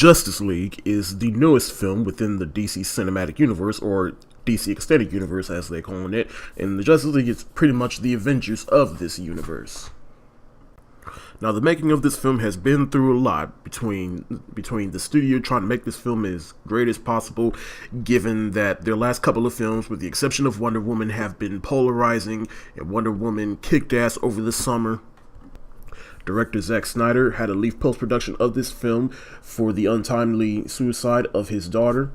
Justice League is the newest film within the DC Cinematic Universe, or DC Extended Universe as they're calling it, and the Justice League is pretty much the Avengers of this universe. Now, the making of this film has been through a lot between the studio trying to make this film as great as possible, given that their last couple of films, with the exception of Wonder Woman, have been polarizing, and Wonder Woman kicked ass over the summer. Director Zack Snyder had to leave post-production of this film for the untimely suicide of his daughter.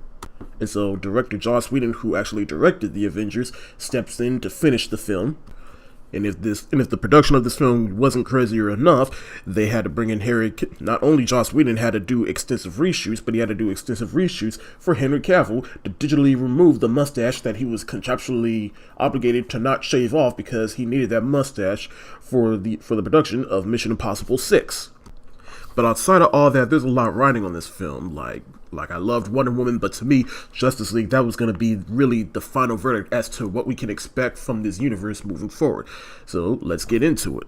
And so director Joss Whedon, who actually directed The Avengers, steps in to finish the film. And if the production of this film wasn't crazier enough, they had to bring in not only Joss Whedon had to do extensive reshoots, but he had to do extensive reshoots for Henry Cavill to digitally remove the mustache that he was contractually obligated to not shave off because he needed that mustache for the production of Mission Impossible 6. But outside of all that, there's a lot riding on this film. Like I loved Wonder Woman, but to me, Justice League, that was going to be really the final verdict as to what we can expect from this universe moving forward. So let's get into it.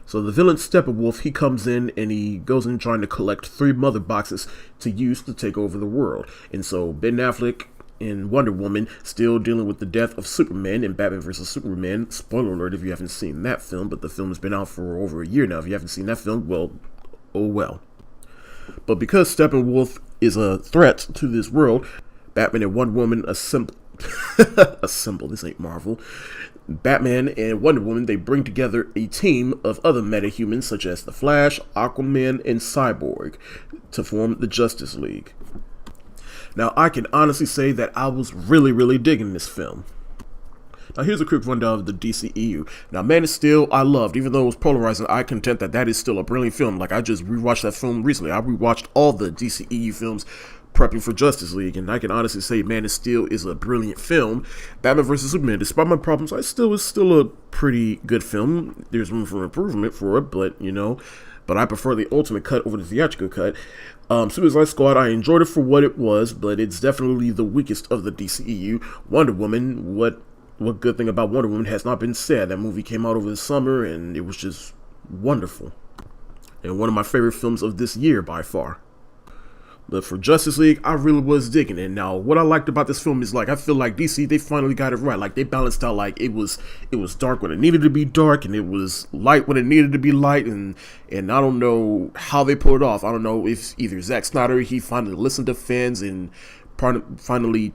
So the villain Steppenwolf, he comes in and he goes in trying to collect 3 mother boxes to use to take over the world. And so Ben Affleck in Wonder Woman, still dealing with the death of Superman in Batman vs. Superman. Spoiler alert if you haven't seen that film, but the film has been out for over a year now. If you haven't seen that film, well, oh well. But because Steppenwolf is a threat to this world, Batman and Wonder Woman assemble, this ain't Marvel. Batman and Wonder Woman, they bring together a team of other metahumans such as the Flash, Aquaman, and Cyborg to form the Justice League. Now, I can honestly say that I was really digging this film. Now, here's a quick rundown of the DCEU. Now, Man of Steel, I loved. Even though it was polarizing, I contend that is still a brilliant film. Like, I just rewatched that film recently. I rewatched all the DCEU films prepping for Justice League, and I can honestly say Man of Steel is a brilliant film. Batman vs. Superman, despite my problems, it's still a pretty good film. There's room for improvement for it, but I prefer the ultimate cut over the theatrical cut. Suicide Squad, I enjoyed it for what it was, but it's definitely the weakest of the DCEU. Wonder Woman, what good thing about Wonder Woman has not been said. That movie came out over the summer, and it was just wonderful. And one of my favorite films of this year, by far. But for Justice League, I really was digging it. Now, what I liked about this film is, I feel like DC, they finally got it right. They balanced out, it was dark when it needed to be dark, and it was light when it needed to be light, and I don't know how they pulled it off. I don't know if either Zack Snyder, he finally listened to fans and finally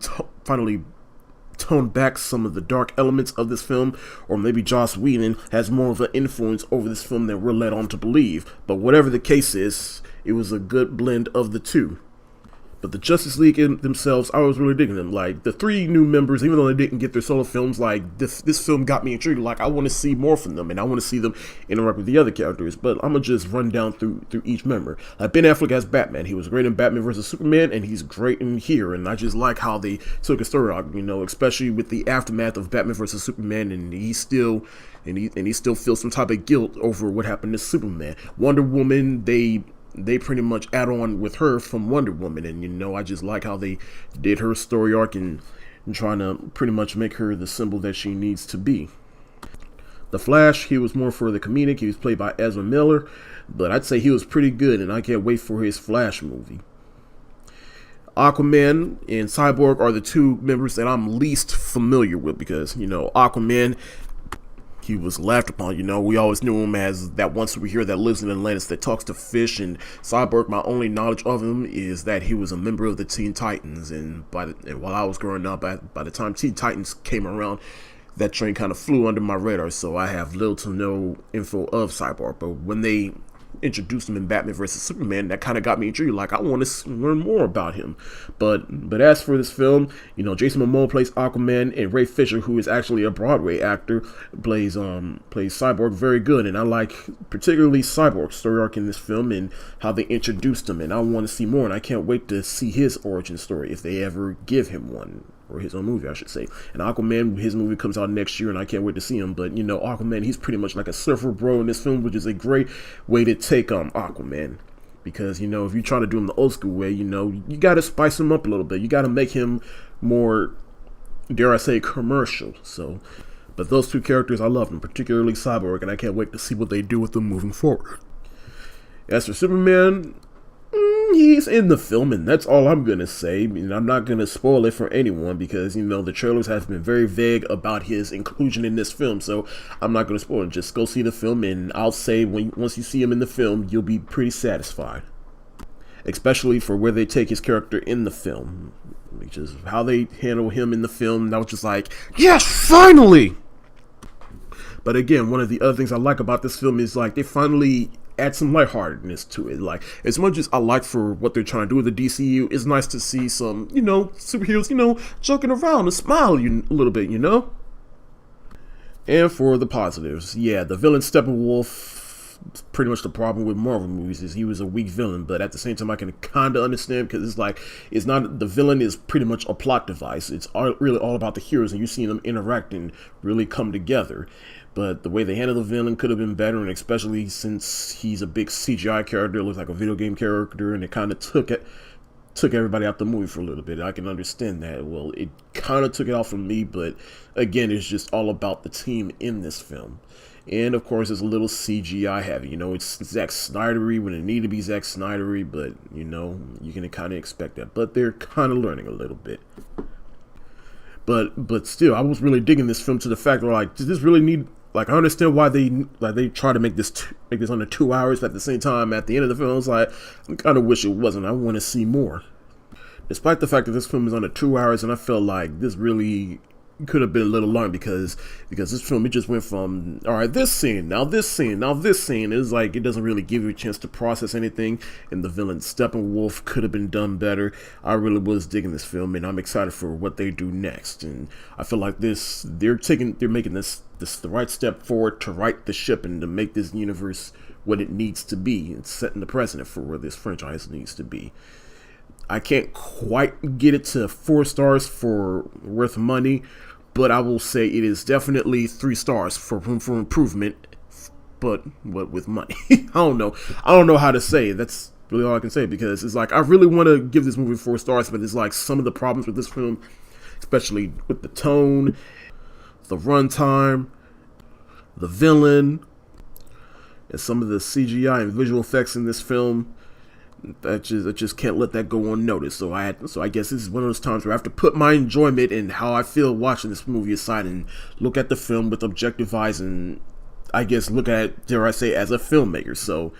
tone back some of the dark elements of this film, or maybe Joss Whedon has more of an influence over this film than we're led on to believe. But whatever the case is, it was a good blend of the two. But the Justice League themselves, I was really digging them. The 3 new members, even though they didn't get their solo films, this film got me intrigued. I want to see more from them, and I want to see them interact with the other characters. But I'm going to just run down through each member. Ben Affleck as Batman. He was great in Batman vs. Superman, and he's great in here. And I just like how they took his story out, especially with the aftermath of Batman vs. Superman, and he still feels some type of guilt over what happened to Superman. Wonder Woman, they pretty much add on with her from Wonder Woman, and I just like how they did her story arc and trying to pretty much make her the symbol that she needs to be. The Flash, he was more for the comedic. He was played by Ezra Miller, but I'd say he was pretty good, and I can't wait for his Flash movie. Aquaman and Cyborg are the 2 members that I'm least familiar with because, Aquaman, he was laughed upon. We always knew him as that one superhero that lives in Atlantis that talks to fish, and Cyborg, my only knowledge of him is that he was a member of the Teen Titans, and while I was growing up, by the time Teen Titans came around, that train kind of flew under my radar, so I have little to no info of Cyborg. But when they introduced him in Batman vs. Superman, that kind of got me intrigued. I want to learn more about him. But as for this film, Jason Momoa plays Aquaman, and Ray Fisher, who is actually a Broadway actor, plays Cyborg very good. And I like particularly Cyborg's story arc in this film and how they introduced him. And I want to see more, and I can't wait to see his origin story if they ever give him one. Or his own movie, I should say. And Aquaman, his movie comes out next year, and I can't wait to see him. But, Aquaman, he's pretty much like a surfer bro in this film, which is a great way to take Aquaman. Because, if you try to do him the old school way, you got to spice him up a little bit. You got to make him more, dare I say, commercial. But those 2 characters, I love them, particularly Cyborg, and I can't wait to see what they do with them moving forward. As for Superman, He's in the film, and that's all I'm gonna say. I mean, I'm not gonna spoil it for anyone because, you know, the trailers have been very vague about his inclusion in this film, so I'm not gonna spoil it. Just go see the film, and I'll say once you see him in the film, you'll be pretty satisfied. Especially for where they take his character in the film, which is how they handle him in the film. That was just like, yes, finally! But again, one of the other things I like about this film is like they finally add some lightheartedness to it. Like, as much as I like for what they're trying to do with the DCU, it's nice to see some, you know, superheroes, you know, joking around and smiling a little bit, you know? And for the positives, yeah, the villain Steppenwolf, pretty much the problem with Marvel movies is he was a weak villain, but at the same time I can kind of understand because it's like, it's not, the villain is pretty much a plot device. It's really all about the heroes and you're seeing them interact and really come together. But the way they handled the villain could have been better, and especially since he's a big CGI character, looks like a video game character, and it kind of took everybody out the movie for a little bit. I can understand that. Well, it kind of took it off from me, but again, it's just all about the team in this film. And of course, it's a little CGI heavy. You know, it's Zack Snydery when it needed to be Zack Snydery, but you know, you can kind of expect that. But they're kind of learning a little bit. But still, I was really digging this film to the fact where, like, does this really need? Like, I understand why they try to make this under 2 hours, but at the same time, at the end of the film, it's like, I kind of wish it wasn't. I want to see more. Despite the fact that this film is under 2 hours, and I felt like this really could have been a little long because this film, it just went from, all right, this scene, now this scene, now this scene. It's like, it doesn't really give you a chance to process anything, and the villain Steppenwolf could have been done better. I really was digging this film, and I'm excited for what they do next, and I feel like they're making this the right step forward to right the ship and to make this universe what it needs to be and setting the precedent for where this franchise needs to be. I can't quite get it to 4 stars for worth money, but I will say it is definitely 3 stars for room for improvement, but with money. I don't know how to say it. That's really all I can say, because it's like, I really want to give this movie 4 stars, but it's like some of the problems with this film, especially with the tone, the runtime, the villain, and some of the CGI and visual effects in this film, I just can't let that go unnoticed. So I guess this is one of those times where I have to put my enjoyment and how I feel watching this movie aside and look at the film with objective eyes, and I guess look at it, dare I say, as a filmmaker. So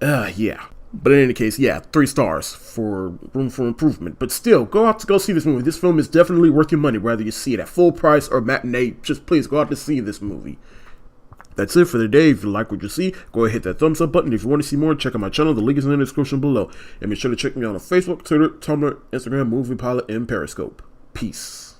yeah. But in any case, yeah, 3 stars for room for improvement. But still, go out to go see this movie. This film is definitely worth your money, whether you see it at full price or matinee. Just please go out to see this movie. That's it for the day. If you like what you see, go ahead, hit that thumbs up button. If you want to see more, check out my channel. The link is in the description below. And be sure to check me out on Facebook, Twitter, Tumblr, Instagram, Movie Pilot, and Periscope. Peace.